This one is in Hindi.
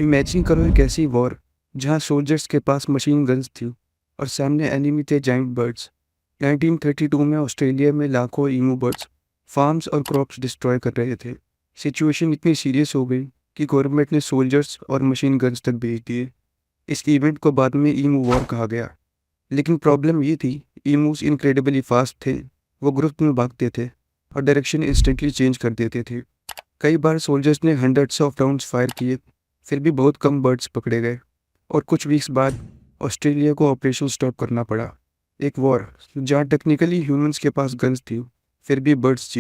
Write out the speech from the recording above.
इमेजिन करो एक ऐसी वॉर जहां सोल्जर्स के पास मशीन गन्स थी और सामने एनिमी थे जाइंट बर्ड्स। 1932 में ऑस्ट्रेलिया में लाखों ईमू बर्ड्स फार्म्स और क्रॉप्स डिस्ट्रॉय कर रहे थे। सिचुएशन इतनी सीरियस हो गई कि गवर्नमेंट ने सोल्जर्स और मशीन गन्स तक भेज दिए। इस इवेंट को बाद में ईमू वॉर कहा गया। लेकिन प्रॉब्लम ये थी, ईमूस इनक्रेडिबली फास्ट थे। वो ग्रुप में भागते थे और डायरेक्शन इंस्टेंटली चेंज कर देते थे। कई बार सोल्जर्स ने हंड्रेड्स ऑफ राउंड्स फायर किए, फिर भी बहुत कम बर्ड्स पकड़े गए और कुछ वीक्स बाद ऑस्ट्रेलिया को ऑपरेशन स्टॉप करना पड़ा। एक वॉर जहाँ टेक्निकली ह्यूमंस के पास गन्स थी, फिर भी बर्ड्स जीत